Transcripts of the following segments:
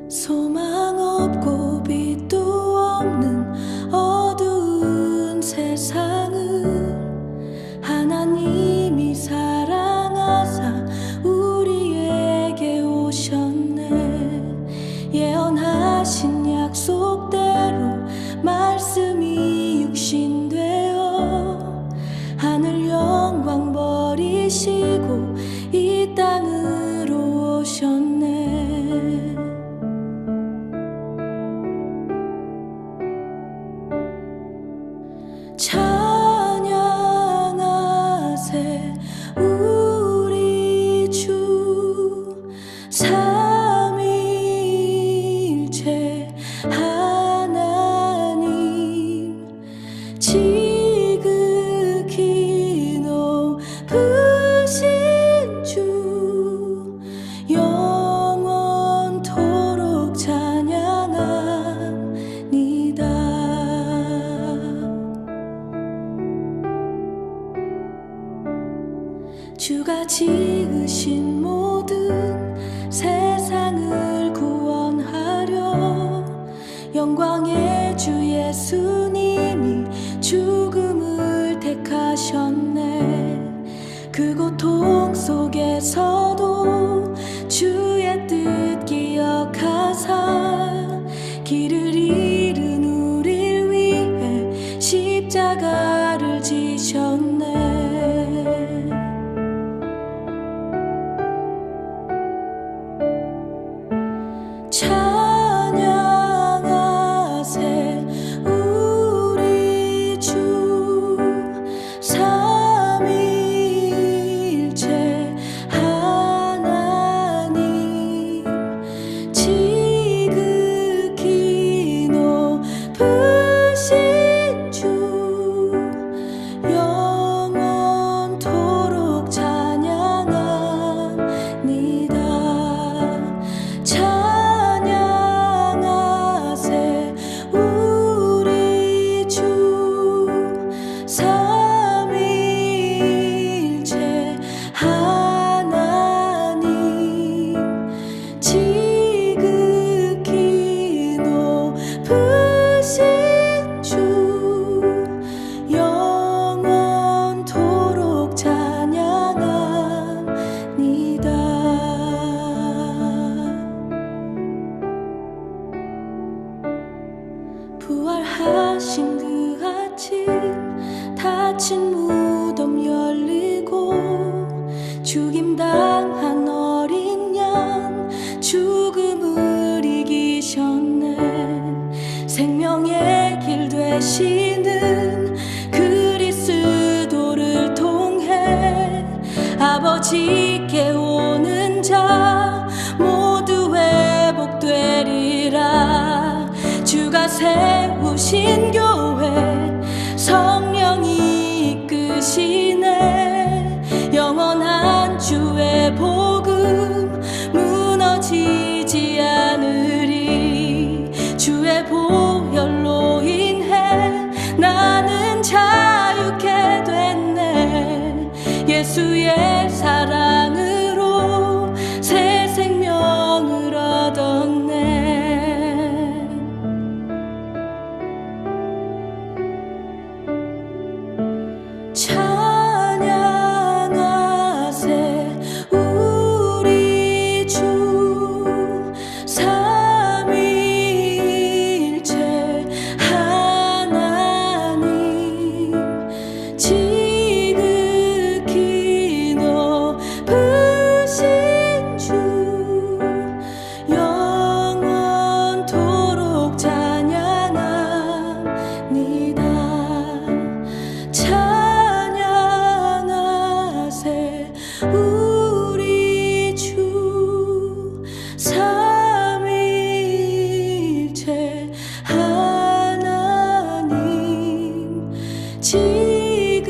소망 없고 빛도 없는 어두운 세상을 하나님이 사랑하사 우리에게 오셨네. 예언하신 약속대로 말씀이 육신되어 하늘 영광 버리시고 이 땅으로 오셨네. 찬양하세 우리 주 삼위일체 하나님 지극히 높으신 주 영원토록 찬양합니다. 주가 지으신 모든 세상을 구원하려 영광의 주 예수님이 죽음을 택하셨네. 그 고통 속에서도 주의 뜻 기억하사 길을 잃은 우릴 위해 십자가를 지셨네. 찬양하세 우리 주 삼위일체 하나님 지극히 높으신 주 영원토록 찬양합니다. 찬양하세 우리 주 삼위일체 하나님 지극히 높으신 주 영원토록 찬양합니다. 부활하신 그 아침 닫힌 무덤 열리고 죽임당한 어린 양 죽음을 이기셨네. 생명의 길 되시는 그리스도를 통해 아버지께 오는 자 모두 회복되리라. 주가 세우신 교회 성령이 이끄시네. 영원한 주의 복음 무너지지 않으리. 주의 보혈로 인해 나는 자유케 되 예수의 사랑으로 새 생명을 얻었네. 찬양하세 우리 주 삼위일체 하나님 지극히 높으신 주 영원토록 찬양합니다. 찬양하세 우리 주 삼위일체 하나님 지극히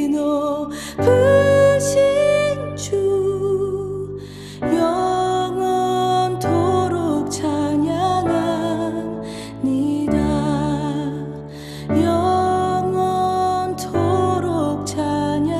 높으신 주 영원토록 찬양합니다. 영원토록 찬양합니다.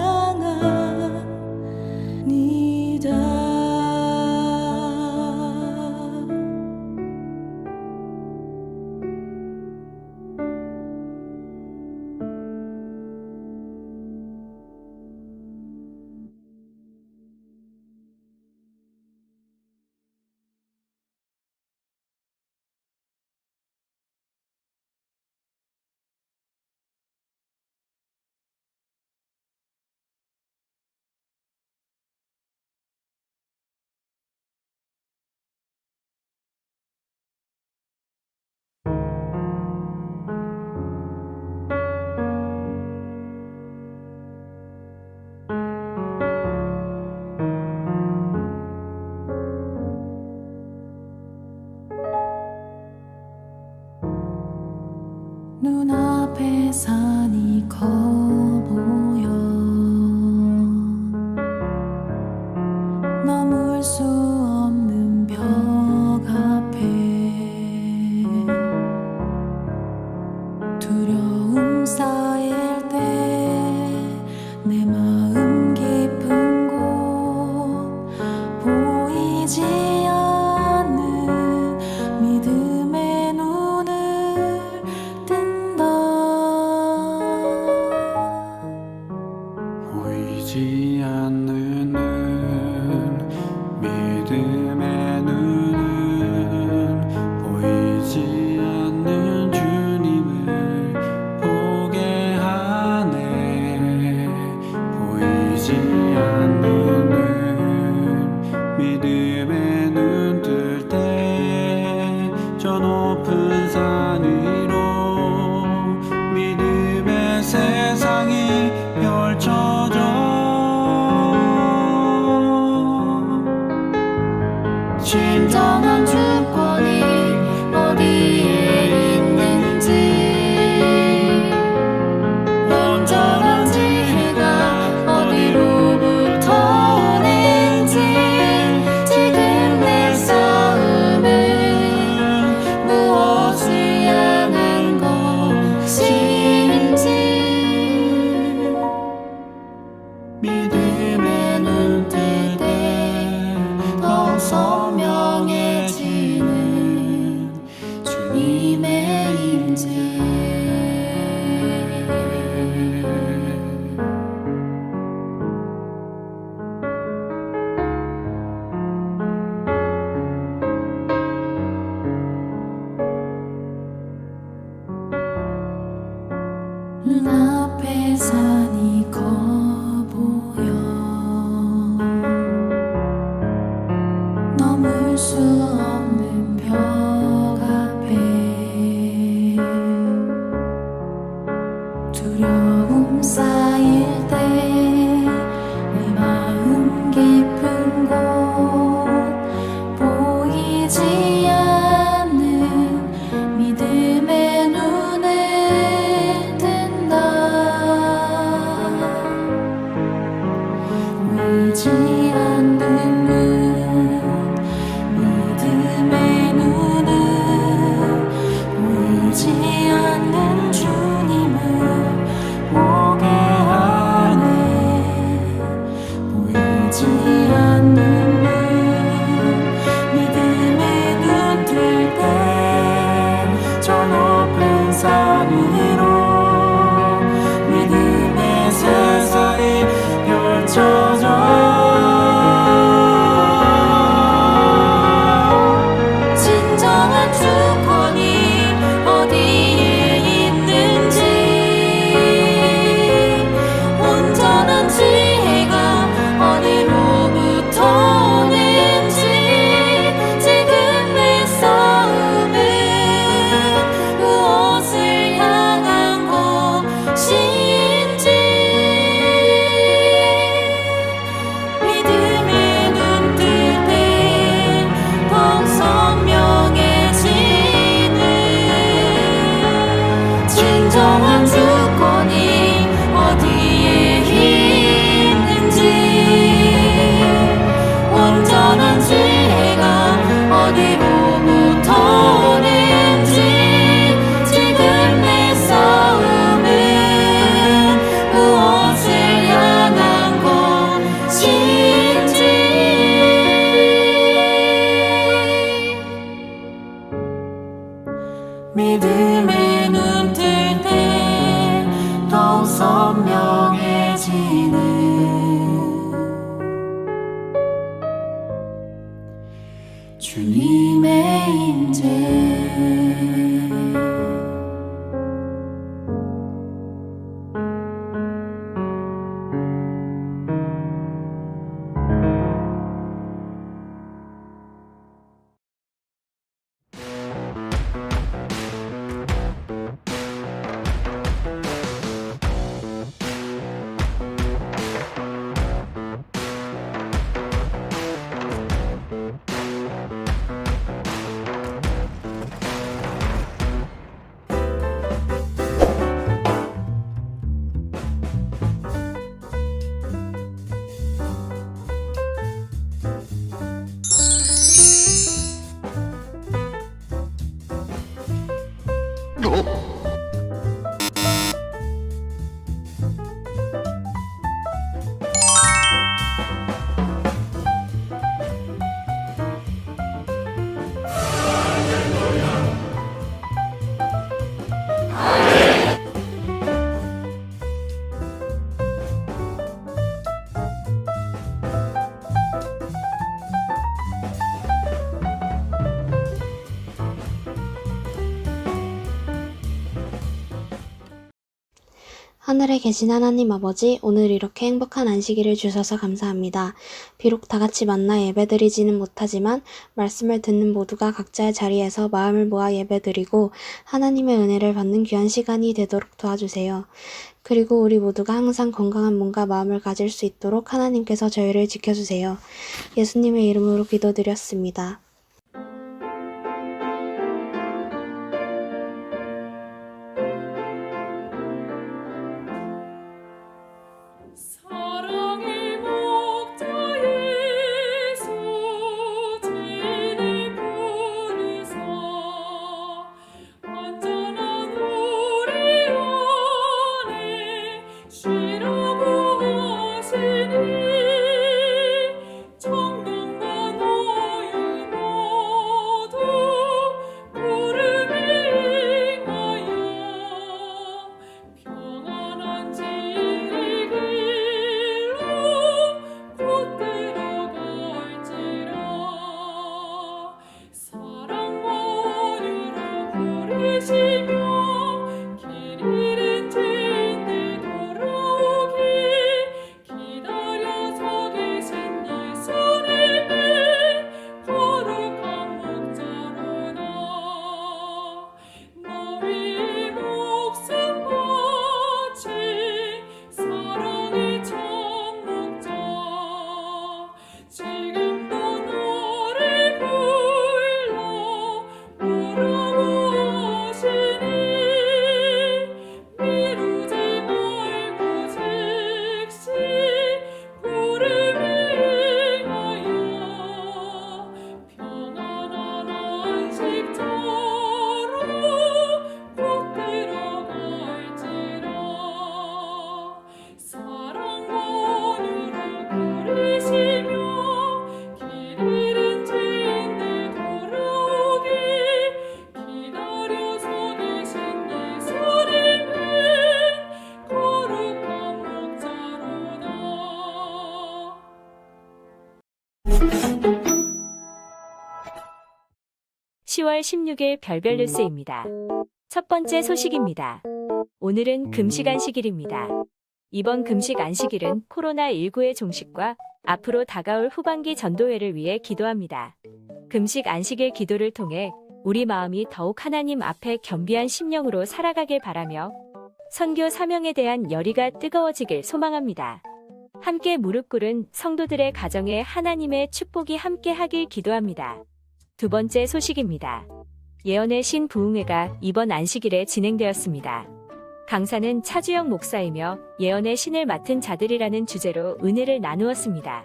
눈앞에 산이 커 보여 넘을 수 없는 벽 앞에 두려움 쌓일 때 내 마음 깊은 곳 보이지 않는 믿음의 눈을 뜬다. 보이지 않는 눈, 믿음의 눈은 보이지 않는 주님을 보게 하네. 보이지 않는 눈, 믿음의 눈 뜰 때 저 높은 산 위로 믿음의 세상이 펼쳐져. 진정한 주권이 어디에 있는지, 온전한 지혜가 어디로부터 오는지, 지금 내 삶은 무엇을 향한 것인지, 믿음의 눈 뜰 때 더 선명해지는 주님의 임재. 눈앞에 산이 커 보여 넘을 수 없는 벽 앞에 두려움 쌓일 때 내 마음 깊은 곳 보이지 않는 믿음의 눈을 뜬다. 보이지 않는 눈, 믿음의 눈은 보이지 않는 주님을 보게 하네. 더욱 선명해지는 주님의 임재. 하늘에 계신 하나님 아버지, 오늘 이렇게 행복한 안식일을 주셔서 감사합니다. 비록 다 같이 만나 예배드리지는 못하지만 말씀을 듣는 모두가 각자의 자리에서 마음을 모아 예배드리고 하나님의 은혜를 받는 귀한 시간이 되도록 도와주세요. 그리고 우리 모두가 항상 건강한 몸과 마음을 가질 수 있도록 하나님께서 저희를 지켜주세요. 예수님의 이름으로 기도드렸습니다. 사랑의 목자 예수 진을 부르사 완전한 우리 안에 쉬라고 하시니 청명과 너희 모두 구름에 임하여 평안한 지리길 곧 들어갈지라. 사랑과 온유로 부르시며 길 잃은 죄인들 돌아오기 기다려 서 계신 예수님의 거룩한 목자로다. 너희 목숨 바친 사랑의 참 목자 지금도 너를 불러 오라고 하시니 미루지 말고 즉시 구름에 임하여 평안한 안식처로 곧 들어갈지라. 사랑과 온유로 부르시며 길 잃은 죄인들 돌아오기 기다려 서 계신 예수님의 거룩한 목자로다. 10월 16일 별별 뉴스입니다. 첫 번째 소식입니다. 오늘은 금식 안식일입니다. 이번 금식 안식일은 코로나19의 종식과 앞으로 다가올 후반기 전도회를 위해 기도합니다. 금식 안식일 기도를 통해 우리 마음이 더욱 하나님 앞에 겸비한 심령으로 살아가길 바라며 선교 사명에 대한 열의가 뜨거워지길 소망합니다. 함께 무릎 꿇은 성도들의 가정에 하나님의 축복이 함께하길 기도합니다. 두 번째 소식입니다. 예언의 신 부흥회가 이번 안식일에 진행되었습니다. 강사는 차주영 목사이며 예언의 신을 맡은 자들이라는 주제로 은혜를 나누었습니다.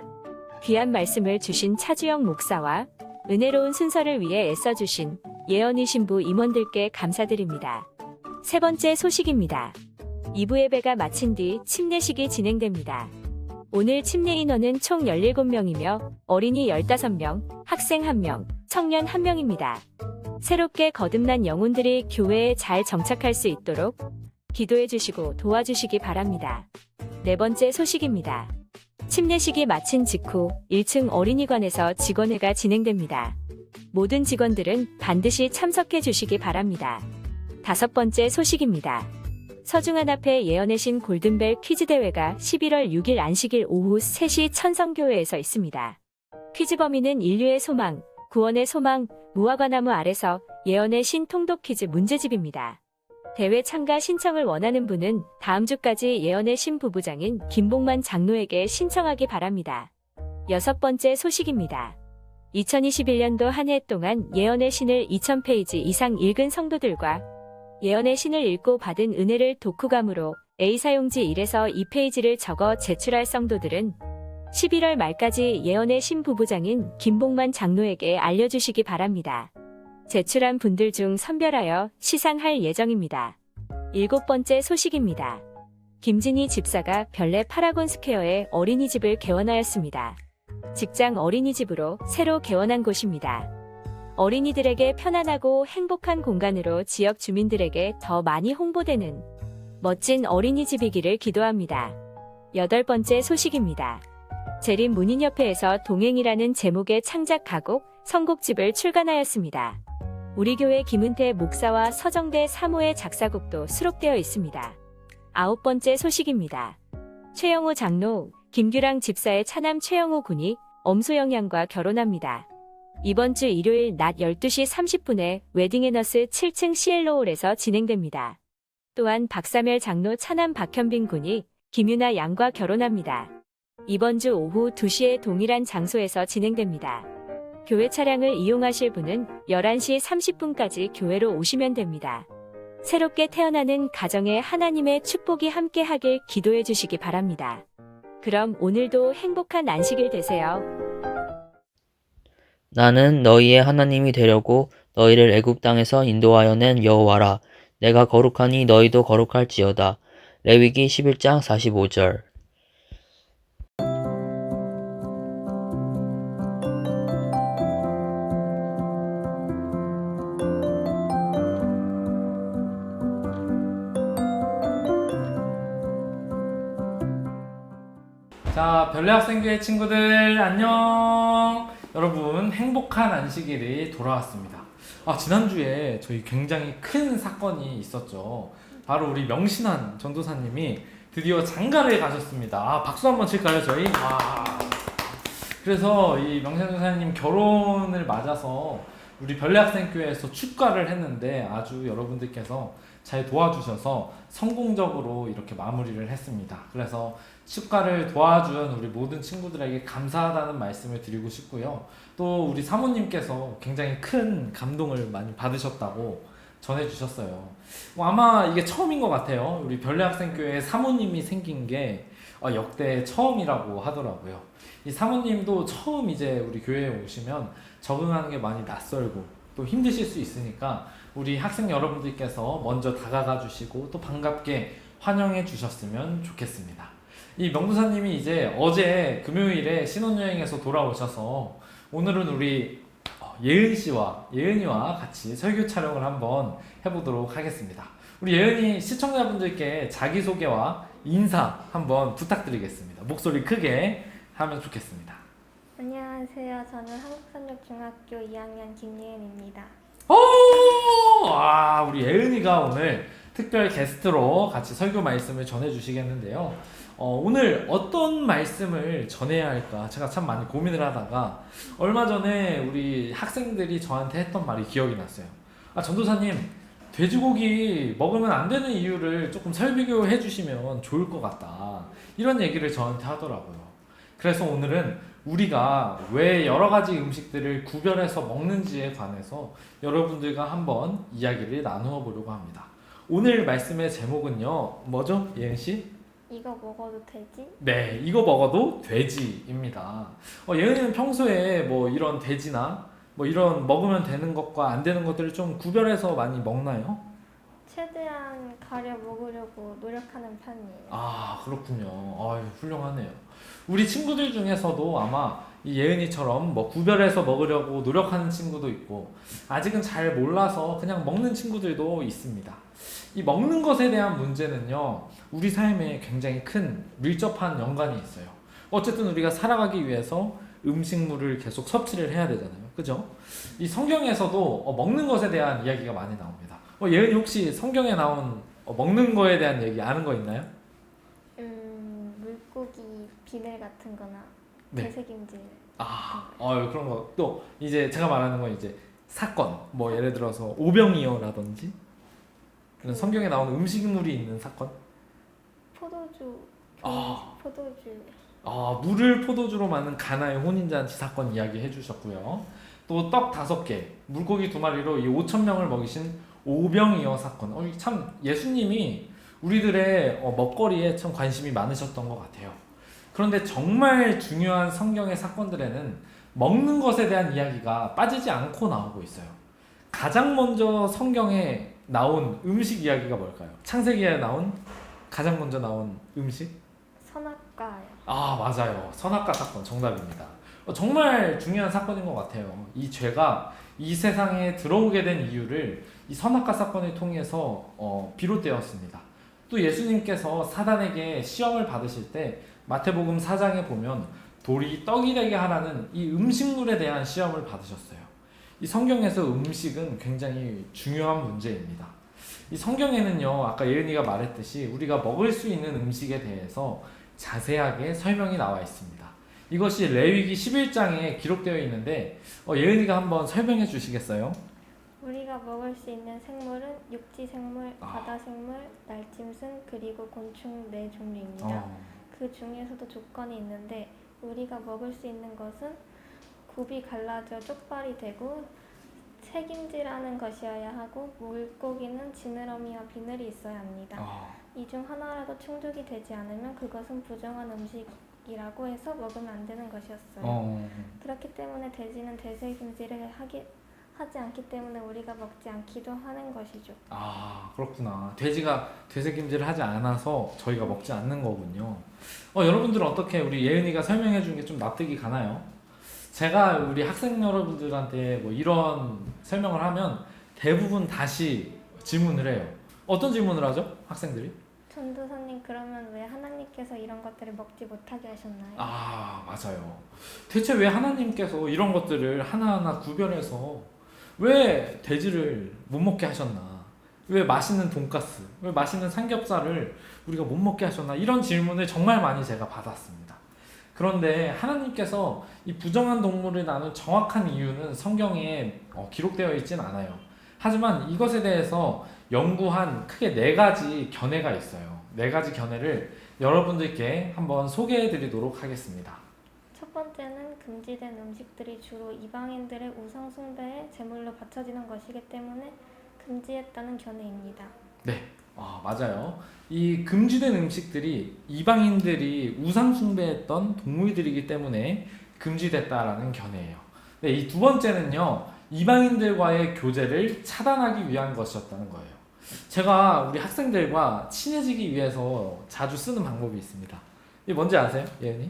귀한 말씀을 주신 차주영 목사와 은혜로운 순서를 위해 애써주신 예언의 신부 임원들께 감사드립니다. 세 번째 소식입니다. 2부 예배가 마친 뒤 침례식이 진행됩니다. 오늘 침례 인원은 총 17명이며 어린이 15명, 학생 1명, 청년 1명입니다. 새롭게 거듭난 영혼들이 교회에 잘 정착할 수 있도록 기도해 주시고 도와주시기 바랍니다. 네 번째 소식입니다. 침례식이 마친 직후 1층 어린이관에서 직원회가 진행됩니다. 모든 직원들은 반드시 참석해 주시기 바랍니다. 다섯 번째 소식입니다. 서중한 앞에 예언의 신 골든벨 퀴즈 대회가 11월 6일 안식일 오후 3시 천성교회에서 있습니다. 퀴즈 범위는 인류의 소망, 구원의 소망, 무화과나무 아래서 예언의 신 통독 퀴즈 문제집입니다. 대회 참가 신청을 원하는 분은 다음 주까지 예언의 신 부부장인 김봉만 장로에게 신청하기 바랍니다. 여섯 번째 소식입니다. 2021년도 한 해 동안 예언의 신을 2000페이지 이상 읽은 성도들과 예언의 신을 읽고 받은 은혜를 독후감으로 A 사용지 1에서 2페이지를 적어 제출할 성도들은 11월 말까지 예언의 신 부부장인 김봉만 장로에게 알려주시기 바랍니다. 제출한 분들 중 선별하여 시상할 예정입니다. 일곱 번째 소식입니다. 김진희 집사가 별내 파라곤 스퀘어에 어린이집을 개원하였습니다. 직장 어린이집으로 새로 개원한 곳입니다. 어린이들에게 편안하고 행복한 공간으로 지역 주민들에게 더 많이 홍보되는 멋진 어린이집이기를 기도합니다. 여덟 번째 소식입니다. 재림 문인협회에서 동행이라는 제목의 창작 가곡 선곡집을 출간하였습니다. 우리 교회 김은태 목사와 서정대 사모의 작사곡도 수록되어 있습니다. 아홉 번째 소식입니다. 최영호 장로, 김규랑 집사의 차남 최영호 군이 엄소영 양과 결혼합니다. 이번 주 일요일 낮 12시 30분에 웨딩앤너스 7층 CL홀에서 진행됩니다. 또한 박사멜 장로 차남 박현빈 군이 김유나 양과 결혼합니다. 이번 주 오후 2시에 동일한 장소에서 진행됩니다. 교회 차량을 이용하실 분은 11시 30분까지 교회로 오시면 됩니다. 새롭게 태어나는 가정에 하나님의 축복이 함께하길 기도해 주시기 바랍니다. 그럼 오늘도 행복한 안식일 되세요. 나는 너희의 하나님이 되려고 너희를 애굽 땅에서 인도하여 낸 여호와라. 내가 거룩하니 너희도 거룩할지어다. 레위기 11장 45절. 자, 별내학생교회 친구들 안녕. 여러분 행복한 안식일이 돌아왔습니다. 지난주에 저희 굉장히 큰 사건이 있었죠. 바로 우리 명신한 전도사님이 드디어 장가를 가셨습니다. 박수 한번 칠까요 저희? 그래서 이 명신한 전도사님 결혼을 맞아서 우리 별내학생교회에서 축가를 했는데 아주 여러분들께서 잘 도와주셔서 성공적으로 이렇게 마무리를 했습니다. 그래서 축가를 도와준 우리 모든 친구들에게 감사하다는 말씀을 드리고 싶고요. 또 우리 사모님께서 굉장히 큰 감동을 많이 받으셨다고 전해주셨어요. 아마 이게 처음인 것 같아요. 우리 별내학생교회 사모님이 생긴 게 역대 처음이라고 하더라고요. 이 사모님도 처음 이제 우리 교회에 오시면 적응하는 게 많이 낯설고 또 힘드실 수 있으니까 우리 학생 여러분들께서 먼저 다가가 주시고 또 반갑게 환영해 주셨으면 좋겠습니다. 이 명도사님이 이제 어제 금요일에 신혼여행에서 돌아오셔서 오늘은 우리 예은이와 같이 설교 촬영을 한번 해보도록 하겠습니다. 우리 예은이 시청자분들께 자기소개와 인사 한번 부탁드리겠습니다. 목소리 크게 하면 좋겠습니다. 안녕하세요. 저는 한국산역중학교 2학년 김예은입니다. 우리 예은이가 오늘 특별 게스트로 같이 설교 말씀을 전해주시겠는데요. 오늘 어떤 말씀을 전해야 할까 제가 참 많이 고민을 하다가 얼마 전에 우리 학생들이 저한테 했던 말이 기억이 났어요. 전도사님, 돼지고기 먹으면 안 되는 이유를 조금 설교해 주시면 좋을 것 같다, 이런 얘기를 저한테 하더라고요. 그래서 오늘은 우리가 왜 여러 가지 음식들을 구별해서 먹는지에 관해서 여러분들과 한번 이야기를 나누어 보려고 합니다. 오늘 말씀의 제목은요, 뭐죠, 예은씨? 이거 먹어도 되지? 네, 이거 먹어도 돼지입니다. 예은이는 평소에 뭐 이런 돼지나 뭐 이런 먹으면 되는 것과 안 되는 것들을 좀 구별해서 많이 먹나요? 최대한 가려 먹으려고 노력하는 편이에요. 그렇군요. 훌륭하네요. 우리 친구들 중에서도 아마 이 예은이처럼 뭐 구별해서 먹으려고 노력하는 친구도 있고 아직은 잘 몰라서 그냥 먹는 친구들도 있습니다. 이 먹는 것에 대한 문제는요, 우리 삶에 굉장히 큰 밀접한 연관이 있어요. 어쨌든 우리가 살아가기 위해서 음식물을 계속 섭취를 해야 되잖아요. 그죠? 이 성경에서도 먹는 것에 대한 이야기가 많이 나옵니다. 예은이 혹시 성경에 나온 먹는 거에 대한 얘기 아는 거 있나요? 물고기 비늘 같은 거나 네. 되새김질. 그런 거. 또 이제 제가 말하는 건 이제 사건, 뭐 예를 들어서 오병이어라든지 그런 성경에 나오는 음식물이 있는 사건. 포도주. 아. 포도주. 물을 포도주로 만든 가나의 혼인잔치 사건 이야기 해주셨고요. 또 떡 5개, 물고기 2마리로 이 5,000명을 먹이신 오병이어 사건. 참 예수님이 우리들의 먹거리에 참 관심이 많으셨던 것 같아요. 그런데 정말 중요한 성경의 사건들에는 먹는 것에 대한 이야기가 빠지지 않고 나오고 있어요. 가장 먼저 성경에 나온 음식 이야기가 뭘까요? 창세기에 나온 가장 먼저 나온 음식? 선악과요. 맞아요. 선악과 사건 정답입니다. 정말 중요한 사건인 것 같아요. 이 죄가 이 세상에 들어오게 된 이유를 이 선악과 사건을 통해서 비롯되었습니다. 또 예수님께서 사단에게 시험을 받으실 때 마태복음 4장에 보면 돌이 떡이 되게 하라는 이 음식물에 대한 시험을 받으셨어요. 이 성경에서 음식은 굉장히 중요한 문제입니다. 이 성경에는요, 아까 예은이가 말했듯이 우리가 먹을 수 있는 음식에 대해서 자세하게 설명이 나와 있습니다. 이것이 레위기 11장에 기록되어 있는데 예은이가 한번 설명해 주시겠어요? 우리가 먹을 수 있는 생물은 육지 생물, 바다 생물, 날짐승, 그리고 곤충 4종류입니다. 그 중에서도 조건이 있는데 우리가 먹을 수 있는 것은 굽이 갈라져 쪽발이 되고 책임질하는 것이어야 하고 물고기는 지느러미와 비늘이 있어야 합니다. 이 중 하나라도 충족이 되지 않으면 그것은 부정한 음식이라고 해서 먹으면 안 되는 것이었어요. 그렇기 때문에 돼지는 되새김질을 하지 않기 때문에 우리가 먹지 않기도 하는 것이죠. 그렇구나. 돼지가 되새김질을 하지 않아서 저희가 먹지 않는 거군요. 여러분들은 어떻게 우리 예은이가 설명해 준 게 좀 납득이 가나요? 제가 우리 학생 여러분들한테 뭐 이런 설명을 하면 대부분 다시 질문을 해요. 어떤 질문을 하죠? 학생들이? 전도사님, 그러면 왜 하나님께서 이런 것들을 먹지 못하게 하셨나요? 맞아요. 대체 왜 하나님께서 이런 것들을 하나하나 구별해서 왜 돼지를 못 먹게 하셨나? 왜 맛있는 돈가스, 왜 맛있는 삼겹살을 우리가 못 먹게 하셨나? 이런 질문을 정말 많이 제가 받았습니다. 그런데 하나님께서 이 부정한 동물을 나눈 정확한 이유는 성경에 기록되어 있진 않아요. 하지만 이것에 대해서 연구한 크게 4가지 견해가 있어요. 4가지 견해를 여러분들께 한번 소개해 드리도록 하겠습니다. 첫 번째는 금지된 음식들이 주로 이방인들의 우상 숭배의 제물로 바쳐지는 것이기 때문에 금지했다는 견해입니다. 네, 맞아요. 이 금지된 음식들이 이방인들이 우상 숭배했던 동물들이기 때문에 금지됐다라는 견해예요. 네, 이 2번째는요, 이방인들과의 교제를 차단하기 위한 것이었다는 거예요. 제가 우리 학생들과 친해지기 위해서 자주 쓰는 방법이 있습니다. 이게 뭔지 아세요, 예은이?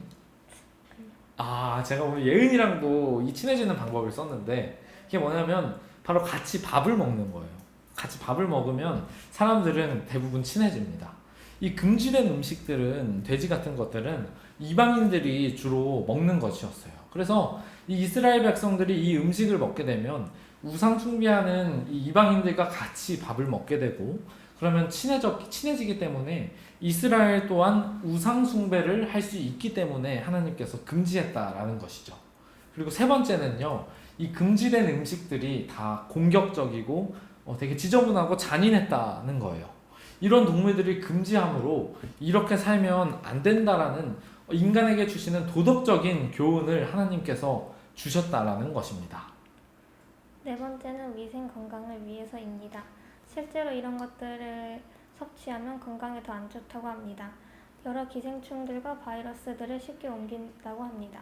제가 오늘 예은이랑도 이 친해지는 방법을 썼는데 이게 뭐냐면 바로 같이 밥을 먹는 거예요. 같이 밥을 먹으면 사람들은 대부분 친해집니다. 이 금지된 음식들은, 돼지 같은 것들은 이방인들이 주로 먹는 것이었어요. 그래서 이 이스라엘 백성들이 이 음식을 먹게 되면 우상 숭배하는 이 이방인들과 같이 밥을 먹게 되고, 그러면 친해지기 때문에 이스라엘 또한 우상 숭배를 할 수 있기 때문에 하나님께서 금지했다라는 것이죠. 그리고 3번째는요, 이 금지된 음식들이 다 공격적이고 되게 지저분하고 잔인했다는 거예요. 이런 동물들이 금지함으로 이렇게 살면 안 된다라는 인간에게 주시는 도덕적인 교훈을 하나님께서 주셨다라는 것입니다. 4번째는 위생 건강을 위해서입니다. 실제로 이런 것들을 섭취하면 건강에 더 안 좋다고 합니다. 여러 기생충들과 바이러스들을 쉽게 옮긴다고 합니다.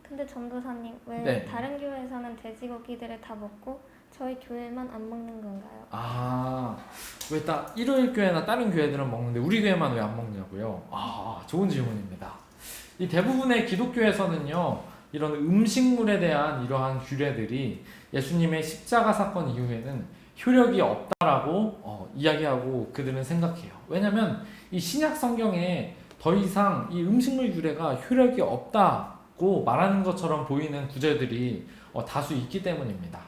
근데 전도사님, 왜 다른 교회에서는 돼지고기들을 다 먹고 저희 교회만 안 먹는 건가요? 왜 딱 일요일 교회나 다른 교회들은 먹는데 우리 교회만 왜 안 먹냐고요? 좋은 질문입니다. 이 대부분의 기독교에서는요, 이런 음식물에 대한 이러한 규례들이 예수님의 십자가 사건 이후에는 효력이 없다라고 이야기하고 그들은 생각해요. 왜냐하면 이 신약 성경에 더 이상 이 음식물 규례가 효력이 없다고 말하는 것처럼 보이는 구절들이 다수 있기 때문입니다.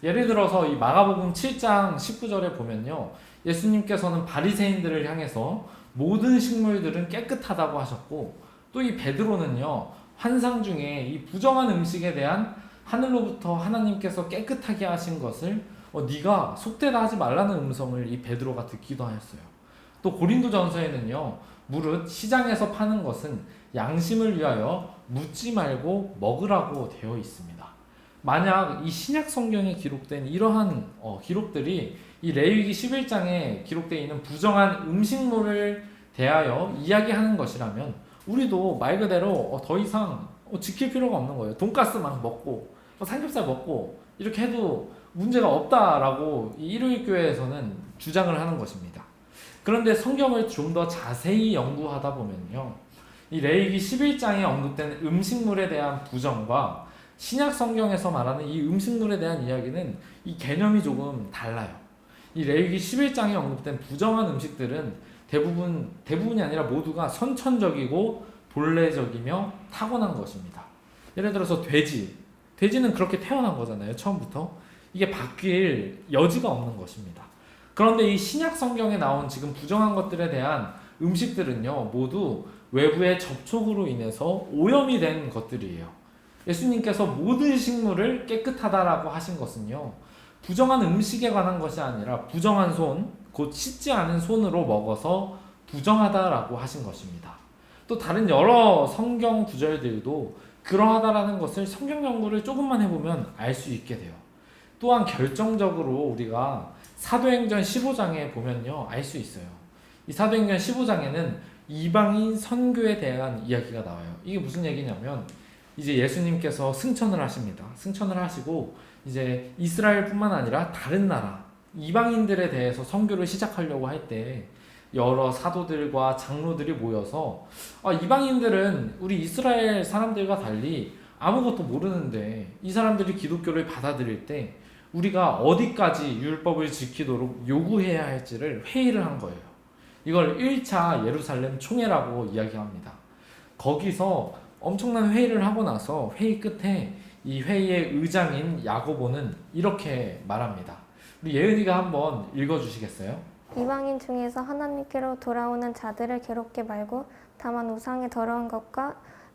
예를 들어서 이 마가복음 7장 19절에 보면요, 예수님께서는 바리새인들을 향해서 모든 식물들은 깨끗하다고 하셨고, 또 이 베드로는요, 환상 중에 이 부정한 음식에 대한 하늘로부터 하나님께서 깨끗하게 하신 것을 네가 속되다 하지 말라는 음성을 이 베드로가 듣기도 하였어요. 또 고린도전서에는요, 무릇 시장에서 파는 것은 양심을 위하여 묻지 말고 먹으라고 되어 있습니다. 만약 이 신약 성경에 기록된 이러한 기록들이 이 레위기 11장에 기록되어 있는 부정한 음식물을 대하여 이야기하는 것이라면 우리도 말 그대로 더 이상 지킬 필요가 없는 거예요. 돈가스 막 먹고 삼겹살 먹고 이렇게 해도 문제가 없다라고 이 일요일 교회에서는 주장을 하는 것입니다. 그런데 성경을 좀 더 자세히 연구하다 보면요, 이 레위기 11장에 언급된 음식물에 대한 부정과 신약 성경에서 말하는 이 음식물에 대한 이야기는 이 개념이 조금 달라요. 이 레위기 11장에 언급된 부정한 음식들은 대부분이 아니라 모두가 선천적이고 본래적이며 타고난 것입니다. 예를 들어서 돼지는 그렇게 태어난 거잖아요. 처음부터. 이게 바뀔 여지가 없는 것입니다. 그런데 이 신약 성경에 나온 지금 부정한 것들에 대한 음식들은요, 모두 외부의 접촉으로 인해서 오염이 된 것들이에요. 예수님께서 모든 식물을 깨끗하다라고 하신 것은요, 부정한 음식에 관한 것이 아니라 부정한 손, 곧 씻지 않은 손으로 먹어서 부정하다라고 하신 것입니다. 또 다른 여러 성경 구절들도 그러하다라는 것을 성경 연구를 조금만 해보면 알 수 있게 돼요. 또한 결정적으로 우리가 사도행전 15장에 보면요, 알 수 있어요. 이 사도행전 15장에는 이방인 선교에 대한 이야기가 나와요. 이게 무슨 얘기냐면 이제 예수님께서 승천을 하십니다. 승천을 하시고 이제 이스라엘뿐만 아니라 다른 나라 이방인들에 대해서 선교를 시작하려고 할 때 여러 사도들과 장로들이 모여서 이방인들은 우리 이스라엘 사람들과 달리 아무것도 모르는데 이 사람들이 기독교를 받아들일 때 우리가 어디까지 율법을 지키도록 요구해야 할지를 회의를 한 거예요. 이걸 1차 예루살렘 총회라고 이야기합니다. 거기서 엄청난 회의를 하고 나서 회의 끝에 이 회의의 의장인 야고보는 이렇게 말합니다. 우리 예은이가 한번 읽어주시겠어요? 이방인 중에서 하나님께로 돌아오는 자들을 괴롭게 말고 다만 우상의 더러운 것과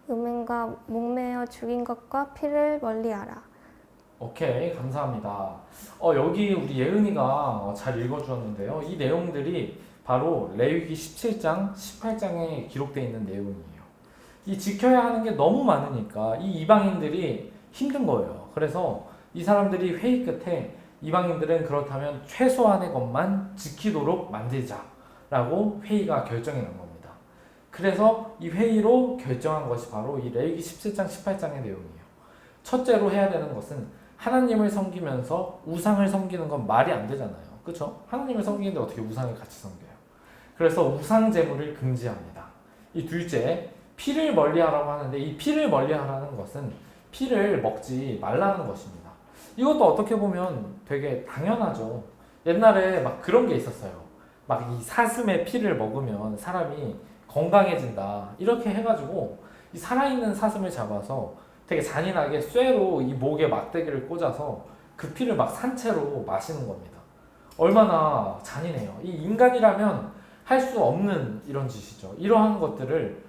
음행과 목매어 죽인 것과 피를 멀리하라. 오케이, 감사합니다. 여기 우리 예은이가 잘 읽어주었는데요. 이 내용들이 바로 레위기 17장, 18장에 기록되어 있는 내용이에요. 이 지켜야 하는 게 너무 많으니까 이 이방인들이 힘든 거예요. 그래서 이 사람들이 회의 끝에 이방인들은 그렇다면 최소한의 것만 지키도록 만들자라고 회의가 결정이 난 겁니다. 그래서 이 회의로 결정한 것이 바로 이 레위기 17장, 18장의 내용이에요. 첫째로 해야 되는 것은 하나님을 섬기면서 우상을 섬기는 건 말이 안 되잖아요. 그렇죠? 하나님을 섬기는데 어떻게 우상을 같이 섬겨요? 그래서 우상 제물을 금지합니다. 이 둘째, 피를 멀리하라고 하는데 이 피를 멀리하라는 것은 피를 먹지 말라는 것입니다. 이것도 어떻게 보면 되게 당연하죠. 옛날에 막 그런 게 있었어요. 막 이 사슴의 피를 먹으면 사람이 건강해진다. 이렇게 해가지고 이 살아있는 사슴을 잡아서 되게 잔인하게 쇠로 이 목에 막대기를 꽂아서 그 피를 막 산채로 마시는 겁니다. 얼마나 잔인해요. 이 인간이라면 할 수 없는 이런 짓이죠. 이러한 것들을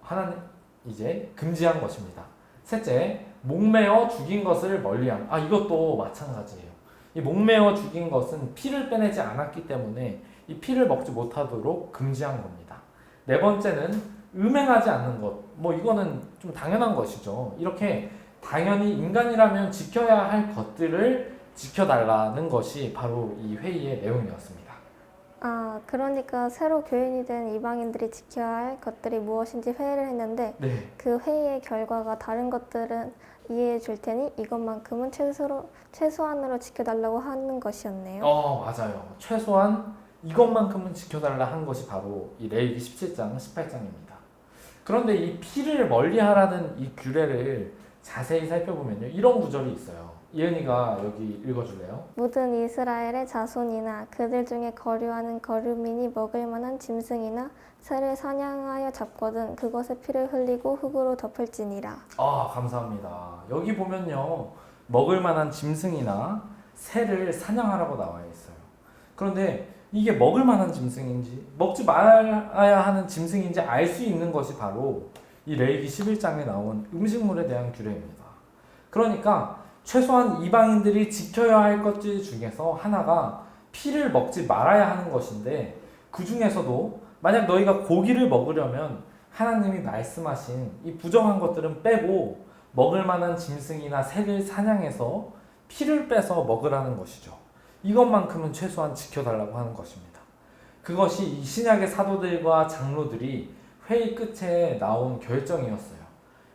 하나님 이제 금지한 것입니다. 셋째, 목매어 죽인 것을 멀리함. 이것도 마찬가지예요. 이 목매어 죽인 것은 피를 빼내지 않았기 때문에 이 피를 먹지 못하도록 금지한 겁니다. 네 번째는 음행하지 않는 것. 이거는 좀 당연한 것이죠. 이렇게 당연히 인간이라면 지켜야 할 것들을 지켜달라는 것이 바로 이 회의의 내용이었습니다. 그러니까 새로 교인이 된 이방인들이 지켜야 할 것들이 무엇인지 회의를 했는데 네. 그 회의의 결과가 다른 것들은 이해해 줄 테니 이것만큼은 최소한으로 지켜달라고 하는 것이었네요. 맞아요. 최소한 이것만큼은 지켜달라 한 것이 바로 이 레위기 17장, 18장입니다. 그런데 이 피를 멀리하라는 이 규례를 자세히 살펴보면요, 이런 구절이 있어요. 이은이가 여기 읽어줄래요? 모든 이스라엘의 자손이나 그들 중에 거류하는 거류민이 먹을 만한 짐승이나 새를 사냥하여 잡거든 그것의 피를 흘리고 흙으로 덮을지니라. 아, 감사합니다. 여기 보면요, 먹을 만한 짐승이나 새를 사냥하라고 나와 있어요. 그런데 이게 먹을 만한 짐승인지 먹지 말아야 하는 짐승인지 알 수 있는 것이 바로 이 레위기 11장에 나온 음식물에 대한 규례입니다. 그러니까 최소한 이방인들이 지켜야 할 것들 중에서 하나가 피를 먹지 말아야 하는 것인데, 그 중에서도 만약 너희가 고기를 먹으려면 하나님이 말씀하신 이 부정한 것들은 빼고 먹을 만한 짐승이나 새를 사냥해서 피를 빼서 먹으라는 것이죠. 이것만큼은 최소한 지켜달라고 하는 것입니다. 그것이 이 신약의 사도들과 장로들이 회의 끝에 나온 결정이었어요.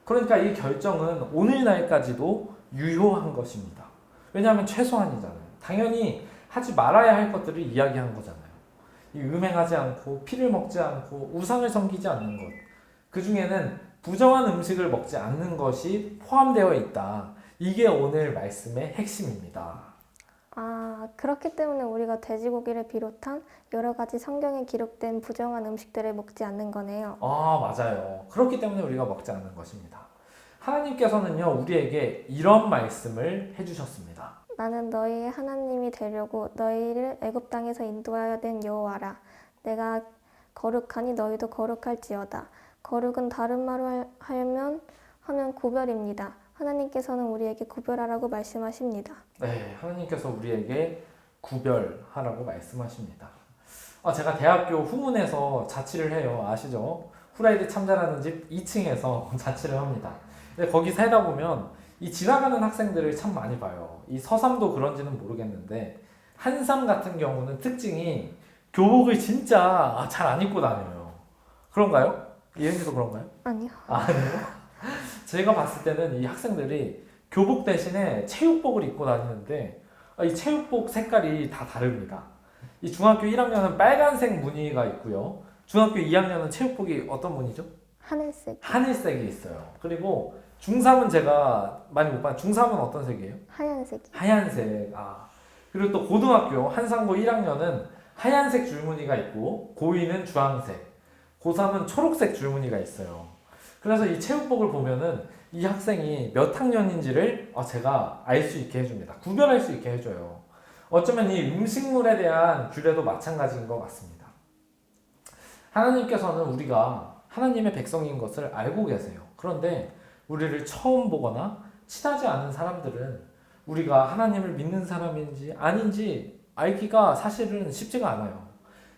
그러니까 이 결정은 오늘날까지도 유효한 것입니다. 왜냐하면 최소한이잖아요. 당연히 하지 말아야 할 것들을 이야기한 거잖아요. 이 음행하지 않고 피를 먹지 않고 우상을 섬기지 않는 것, 그 중에는 부정한 음식을 먹지 않는 것이 포함되어 있다. 이게 오늘 말씀의 핵심입니다. 아, 그렇기 때문에 우리가 돼지고기를 비롯한 여러 가지 성경에 기록된 부정한 음식들을 먹지 않는 거네요. 아, 맞아요. 그렇기 때문에 우리가 먹지 않는 것입니다. 하나님께서는요, 우리에게 이런 말씀을 해주셨습니다. 나는 너희의 하나님이 되려고 너희를 애굽 땅에서 인도하여 낸 여호와라. 내가 거룩하니 너희도 거룩할지어다. 거룩은 다른 말로 하면 구별입니다. 하나님께서는 우리에게 구별하라고 말씀하십니다. 네, 하나님께서 우리에게 구별하라고 말씀하십니다. 제가 대학교 후문에서 자취를 해요. 아시죠? 후라이드 참자라는 집 2층에서 자취를 합니다. 근데 거기 살다 보면 이 지나가는 학생들을 참 많이 봐요. 이 서삼도 그런지는 모르겠는데 한삼 같은 경우는 특징이 교복을 진짜 잘 안 입고 다녀요. 그런가요? 이은지도 그런가요? 아니요. 아니요. 제가 봤을 때는 이 학생들이 교복 대신에 체육복을 입고 다니는데 이 체육복 색깔이 다 다릅니다. 이 중학교 1학년은 빨간색 무늬가 있고요. 중학교 2학년은 체육복이 어떤 무늬죠? 하늘색. 하늘색이 있어요. 그리고 중3은 제가 많이 못 봤는데 중3은 어떤 색이에요? 하얀색. 하얀색. 그리고 또 고등학교 한상고 1학년은 하얀색 줄무늬가 있고 고2는 주황색, 고3은 초록색 줄무늬가 있어요. 그래서 이 체육복을 보면은 이 학생이 몇 학년인지를 제가 알 수 있게 해줍니다. 구별할 수 있게 해줘요. 어쩌면 이 음식물에 대한 규례도 마찬가지인 것 같습니다. 하나님께서는 우리가 하나님의 백성인 것을 알고 계세요. 그런데 우리를 처음 보거나 친하지 않은 사람들은 우리가 하나님을 믿는 사람인지 아닌지 알기가 사실은 쉽지가 않아요.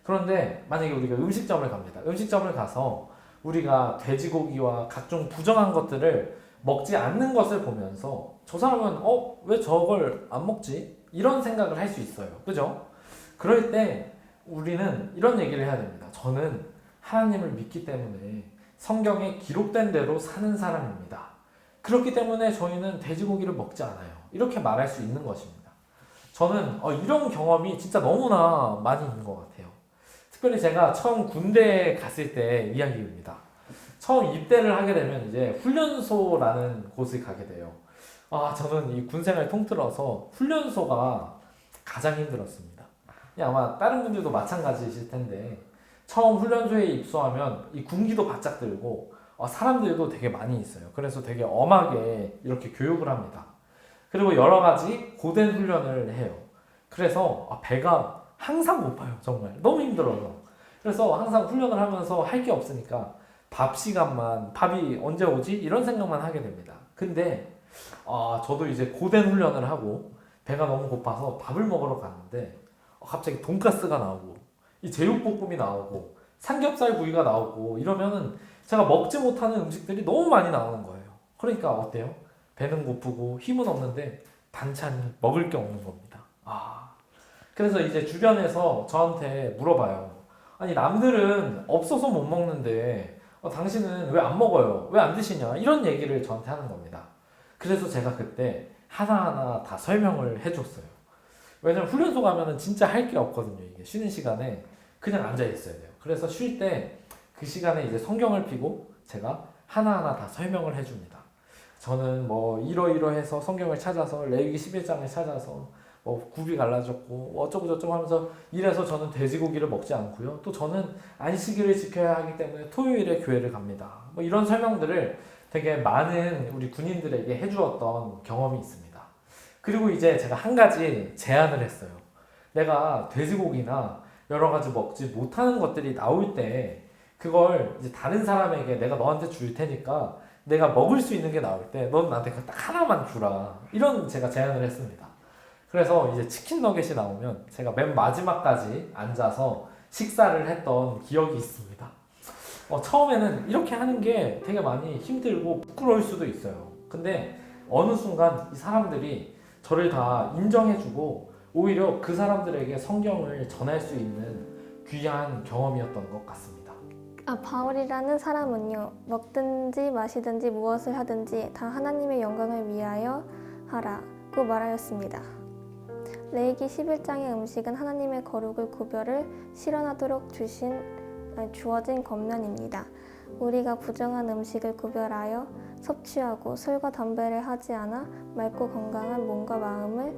그런데 만약에 우리가 음식점을 갑니다. 음식점을 가서 우리가 돼지고기와 각종 부정한 것들을 먹지 않는 것을 보면서 저 사람은 왜 저걸 안 먹지? 이런 생각을 할 수 있어요. 그죠? 그럴 때 우리는 이런 얘기를 해야 됩니다. 저는 하나님을 믿기 때문에 성경에 기록된 대로 사는 사람입니다. 그렇기 때문에 저희는 돼지고기를 먹지 않아요. 이렇게 말할 수 있는 것입니다. 저는 이런 경험이 진짜 너무나 많이 있는 것 같아요. 특별히 제가 처음 군대에 갔을 때 이야기입니다. 처음 입대를 하게 되면 이제 훈련소라는 곳을 가게 돼요. 저는 이 군생활 통틀어서 훈련소가 가장 힘들었습니다. 아마 다른 분들도 마찬가지이실 텐데 처음 훈련소에 입소하면 이 군기도 바짝 들고 사람들도 되게 많이 있어요. 그래서 되게 엄하게 이렇게 교육을 합니다. 그리고 여러 가지 고된 훈련을 해요. 그래서 배가 항상 고파요. 정말 너무 힘들어요. 그래서 항상 훈련을 하면서 할 게 없으니까 밥 시간만, 밥이 언제 오지? 이런 생각만 하게 됩니다. 근데 저도 이제 고된 훈련을 하고 배가 너무 고파서 밥을 먹으러 갔는데 갑자기 돈가스가 나오고 이 제육볶음이 나오고 삼겹살 구이가 나오고 이러면은 제가 먹지 못하는 음식들이 너무 많이 나오는 거예요. 그러니까 어때요? 배는 고프고 힘은 없는데 반찬이 먹을 게 없는 겁니다. 그래서 이제 주변에서 저한테 물어봐요. 아니 남들은 없어서 못 먹는데 당신은 왜 안 먹어요? 왜 안 드시냐? 이런 얘기를 저한테 하는 겁니다. 그래서 제가 그때 하나하나 다 설명을 해줬어요. 왜냐면 훈련소 가면은 진짜 할 게 없거든요. 이게 쉬는 시간에 그냥 앉아 있어야 돼요. 그래서 쉴 때 그 시간에 이제 성경을 펴고 제가 하나하나 다 설명을 해줍니다. 저는 뭐 이러이러해서 성경을 찾아서 레위기 11장을 찾아서 뭐 굽이 갈라졌고 어쩌고 저쩌고 하면서 이래서 저는 돼지고기를 먹지 않고요. 또 저는 안식일을 지켜야 하기 때문에 토요일에 교회를 갑니다. 뭐 이런 설명들을 되게 많은 우리 군인들에게 해주었던 경험이 있습니다. 그리고 이제 제가 한 가지 제안을 했어요. 내가 돼지고기나 여러 가지 먹지 못하는 것들이 나올 때 그걸 이제 다른 사람에게 내가 너한테 줄 테니까 내가 먹을 수 있는 게 나올 때 넌 나한테 딱 하나만 주라. 이런 제가 제안을 했습니다. 그래서 이제 치킨 너겟이 나오면 제가 맨 마지막까지 앉아서 식사를 했던 기억이 있습니다. 처음에는 이렇게 하는 게 되게 많이 힘들고 부끄러울 수도 있어요. 근데 어느 순간 이 사람들이 저를 다 인정해주고 오히려 그 사람들에게 성경을 전할 수 있는 귀한 경험이었던 것 같습니다. 바울이라는 사람은요, 먹든지 마시든지 무엇을 하든지 다 하나님의 영광을 위하여 하라고 말하였습니다. 레위기 11장의 음식은 하나님의 거룩을 구별을 실현하도록 주어진 겉면입니다. 우리가 부정한 음식을 구별하여 섭취하고 술과 담배를 하지 않아 맑고 건강한 몸과 마음을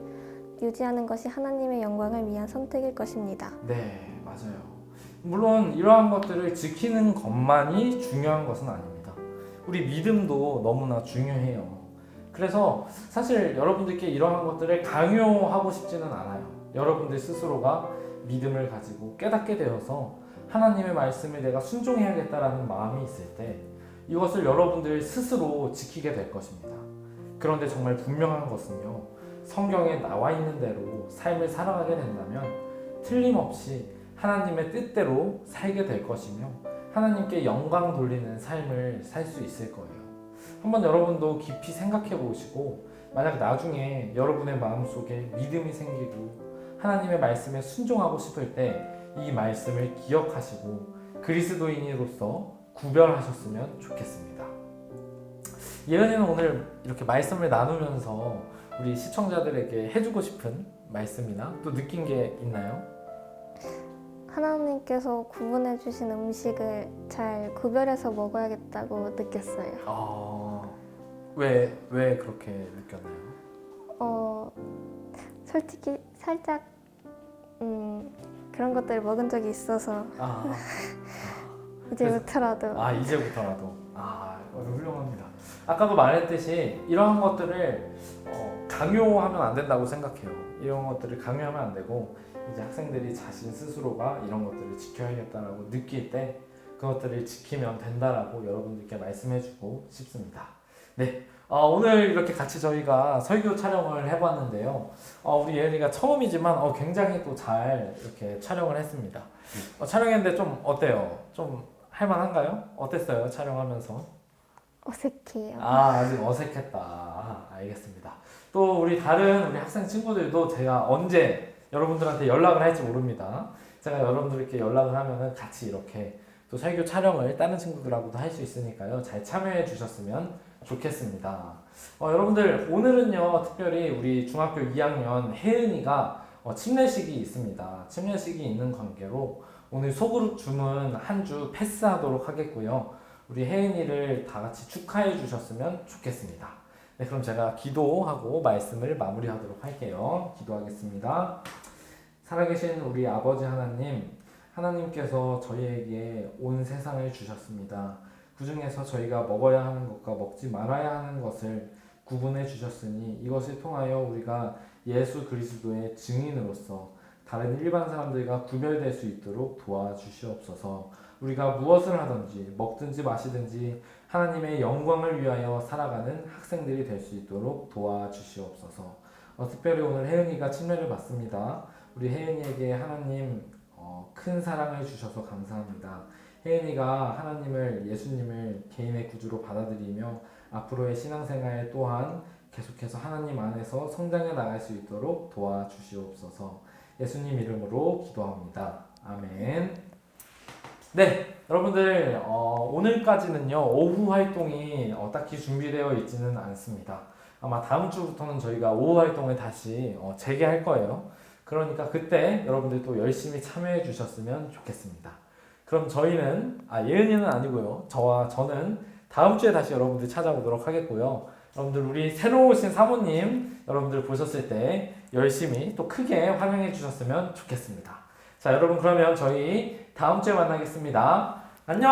유지하는 것이 하나님의 영광을 위한 선택일 것입니다. 네, 맞아요. 물론 이러한 것들을 지키는 것만이 중요한 것은 아닙니다. 우리 믿음도 너무나 중요해요. 그래서 사실 여러분들께 이러한 것들을 강요하고 싶지는 않아요. 여러분들 스스로가 믿음을 가지고 깨닫게 되어서 하나님의 말씀을 내가 순종해야겠다라는 마음이 있을 때 이것을 여러분들 스스로 지키게 될 것입니다. 그런데 정말 분명한 것은요, 성경에 나와 있는 대로 삶을 살아가게 된다면 틀림없이 하나님의 뜻대로 살게 될 것이며 하나님께 영광 돌리는 삶을 살 수 있을 거예요. 한번 여러분도 깊이 생각해 보시고 만약 나중에 여러분의 마음속에 믿음이 생기고 하나님의 말씀에 순종하고 싶을 때 이 말씀을 기억하시고 그리스도인으로서 구별하셨으면 좋겠습니다. 예은이는 오늘 이렇게 말씀을 나누면서 우리 시청자들에게 해주고 싶은 말씀이나 또 느낀 게 있나요? 하나님께서 구분해 주신 음식을 잘 구별해서 먹어야겠다고 느꼈어요. 왜 그렇게 느꼈나요? 솔직히 살짝 그런 것들을 먹은 적이 있어서 이제부터라도 이제부터라도 훌륭합니다. 아까도 말했듯이 이러한 것들을 강요하면 안 된다고 생각해요. 이런 것들을 강요하면 안 되고 이제 학생들이 자신 스스로가 이런 것들을 지켜야겠다라고 느낄 때 그것들을 지키면 된다라고 여러분들께 말씀해주고 싶습니다. 네, 오늘 이렇게 같이 저희가 설교 촬영을 해봤는데요. 우리 예은이가 처음이지만 굉장히 또 잘 이렇게 촬영을 했습니다. 촬영했는데 좀 어때요? 좀 할만한가요? 어땠어요? 촬영하면서? 어색해요. 아직 어색했다. 알겠습니다. 또 우리 다른 우리 학생 친구들도 제가 언제 여러분들한테 연락을 할지 모릅니다. 제가 여러분들께 연락을 하면은 같이 이렇게 또 설교 촬영을 다른 친구들하고도 할 수 있으니까요. 잘 참여해 주셨으면 좋겠습니다. 여러분들 오늘은요 특별히 우리 중학교 2학년 혜은이가 침례식이 있습니다. 침례식이 있는 관계로 오늘 소그룹 주문 한 주 패스하도록 하겠고요. 우리 혜은이를 다 같이 축하해 주셨으면 좋겠습니다. 네, 그럼 제가 기도하고 말씀을 마무리하도록 할게요. 기도하겠습니다. 살아계신 우리 아버지 하나님, 하나님께서 저희에게 온 세상을 주셨습니다. 그 중에서 저희가 먹어야 하는 것과 먹지 말아야 하는 것을 구분해 주셨으니 이것을 통하여 우리가 예수 그리스도의 증인으로서 다른 일반 사람들과 구별될 수 있도록 도와주시옵소서. 우리가 무엇을 하든지 먹든지 마시든지 하나님의 영광을 위하여 살아가는 학생들이 될 수 있도록 도와주시옵소서. 특별히 오늘 혜은이가 침례를 받습니다. 우리 혜은이에게 하나님 큰 사랑을 주셔서 감사합니다. 혜은이가 하나님을, 예수님을 개인의 구주로 받아들이며 앞으로의 신앙생활 또한 계속해서 하나님 안에서 성장해 나갈 수 있도록 도와주시옵소서. 예수님 이름으로 기도합니다. 아멘. 네, 여러분들 오늘까지는요 오후 활동이 딱히 준비되어 있지는 않습니다. 아마 다음 주부터는 저희가 오후 활동을 다시 재개할 거예요. 그러니까 그때 여러분들 또 열심히 참여해 주셨으면 좋겠습니다. 그럼 저희는 예은이는 아니고요, 저는 다음 주에 다시 여러분들 찾아오도록 하겠고요. 여러분들 우리 새로 오신 사모님 여러분들 보셨을 때 열심히 또 크게 환영해 주셨으면 좋겠습니다. 자, 여러분 그러면 저희 다음 주에 만나겠습니다. 안녕.